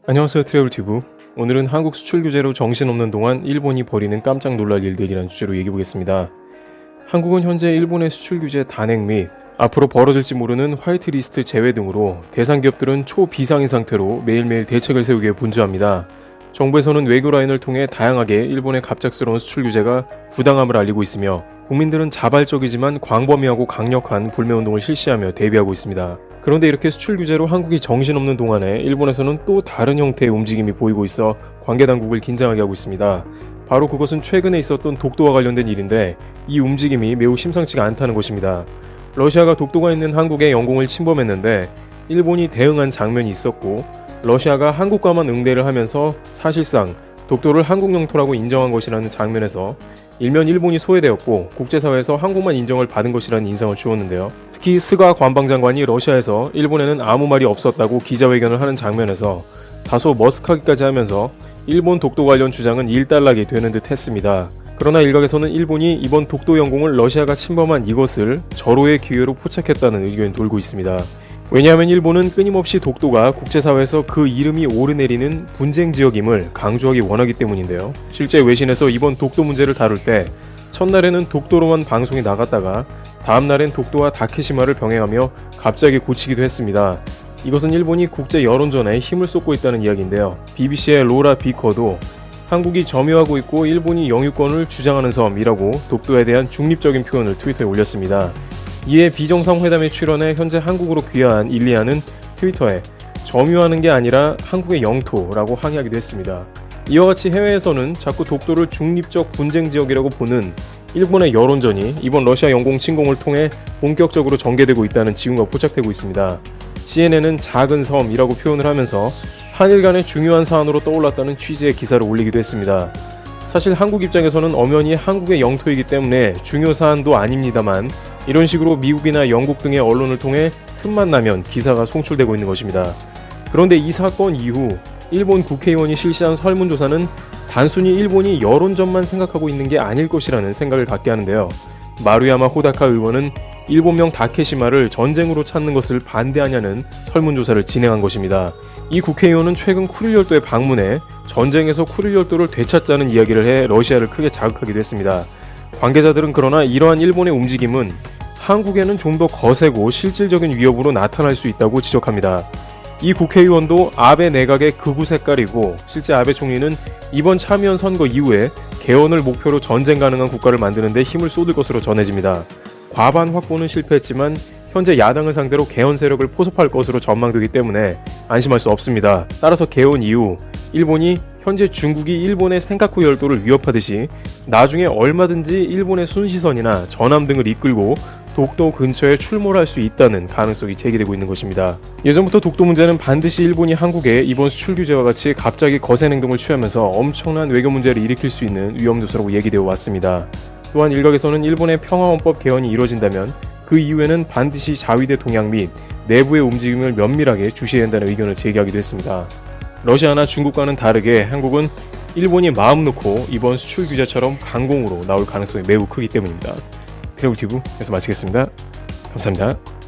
안녕하세요, 트래블튜브. 오늘은 한국 수출 규제로 정신없는 동안 일본이 벌이는 깜짝 놀랄 일들이라는 주제로 얘기해보겠습니다. 한국은 현재 일본의 수출 규제 단행 및 앞으로 벌어질지 모르는 화이트리스트 제외 등으로 대상 기업들은 초비상인 상태로 매일매일 대책을 세우기에 분주합니다. 정부에서는 외교 라인을 통해 다양하게 일본의 갑작스러운 수출 규제가 부당함을 알리고 있으며 국민들은 자발적이지만 광범위하고 강력한 불매운동을 실시하며 대비하고 있습니다. 그런데 이렇게 수출 규제로 한국이 정신없는 동안에 일본에서는 또 다른 형태의 움직임이 보이고 있어 관계당국을 긴장하게 하고 있습니다. 바로 그것은 최근에 있었던 독도와 관련된 일인데 이 움직임이 매우 심상치가 않다는 것입니다. 러시아가 독도가 있는 한국의 영공을 침범했는데 일본이 대응한 장면이 있었고 러시아가 한국과만 응대를 하면서 사실상 독도를 한국 영토라고 인정한 것이라는 장면에서 일면 일본이 소외되었고 국제사회에서 한국만 인정을 받은 것이라는 인상을 주었는데요. 특히 스가 관방장관이 러시아에서 일본에는 아무 말이 없었다고 기자회견을 하는 장면에서 다소 머쓱하기까지 하면서 일본 독도 관련 주장은 일단락이 되는 듯 했습니다. 그러나 일각에서는 일본이 이번 독도 영공을 러시아가 침범한 이것을 절호의 기회로 포착했다는 의견이 돌고 있습니다. 왜냐하면 일본은 끊임없이 독도가 국제사회에서 그 이름이 오르내리는 분쟁 지역임을 강조하기 원하기 때문인데요. 실제 외신에서 이번 독도 문제를 다룰 때 첫날에는 독도로만 방송이 나갔다가 다음날엔 독도와 다케시마를 병행하며 갑자기 고치기도 했습니다. 이것은 일본이 국제 여론전에 힘을 쏟고 있다는 이야기인데요. BBC의 로라 비커도 한국이 점유하고 있고 일본이 영유권을 주장하는 섬이라고 독도에 대한 중립적인 표현을 트위터에 올렸습니다. 이에 비정상회담에 출연해 현재 한국으로 귀화한 일리아는 트위터에 점유하는 게 아니라 한국의 영토라고 항의하기도 했습니다. 이와 같이 해외에서는 자꾸 독도를 중립적 분쟁 지역이라고 보는 일본의 여론전이 이번 러시아 영공 침공을 통해 본격적으로 전개되고 있다는 징후가 포착되고 있습니다. CNN은 작은 섬이라고 표현을 하면서 한일 간의 중요한 사안으로 떠올랐다는 취지의 기사를 올리기도 했습니다. 사실 한국 입장에서는 엄연히 한국의 영토이기 때문에 중요 사안도 아닙니다만 이런 식으로 미국이나 영국 등의 언론을 통해 틈만 나면 기사가 송출되고 있는 것입니다. 그런데 이 사건 이후 일본 국회의원이 실시한 설문조사는 단순히 일본이 여론전만 생각하고 있는 게 아닐 것이라는 생각을 갖게 하는데요. 마루야마 호다카 의원은 일본명 다케시마를 전쟁으로 찾는 것을 반대하냐는 설문조사를 진행한 것입니다. 이 국회의원은 최근 쿠릴 열도에 방문해 전쟁에서 쿠릴 열도를 되찾자는 이야기를 해 러시아를 크게 자극하기도 했습니다. 관계자들은 그러나 이러한 일본의 움직임은 한국에는 좀 더 거세고 실질적인 위협으로 나타날 수 있다고 지적합니다. 이 국회의원도 아베 내각의 극우 색깔이고 실제 아베 총리는 이번 참의원 선거 이후에 개헌을 목표로 전쟁 가능한 국가를 만드는 데 힘을 쏟을 것으로 전해집니다. 과반 확보는 실패했지만 현재 야당을 상대로 개헌 세력을 포섭할 것으로 전망되기 때문에 안심할 수 없습니다. 따라서 개헌 이후 일본이 현재 중국이 일본의 센카쿠 열도를 위협하듯이 나중에 얼마든지 일본의 순시선이나 전함 등을 이끌고 독도 근처에 출몰할 수 있다는 가능성이 제기되고 있는 것입니다. 예전부터 독도 문제는 반드시 일본이 한국에 이번 수출 규제와 같이 갑자기 거센 행동을 취하면서 엄청난 외교 문제를 일으킬 수 있는 위험 요소라고 얘기되어 왔습니다. 또한 일각에서는 일본의 평화헌법 개헌이 이뤄진다면 그 이후에는 반드시 자위대 동향 및 내부의 움직임을 면밀하게 주시해야 한다는 의견을 제기하기도 했습니다. 러시아나 중국과는 다르게 한국은 일본이 마음 놓고 이번 수출 규제처럼 강공으로 나올 가능성이 매우 크기 때문입니다. 트래블튜브에서 마치겠습니다. 감사합니다.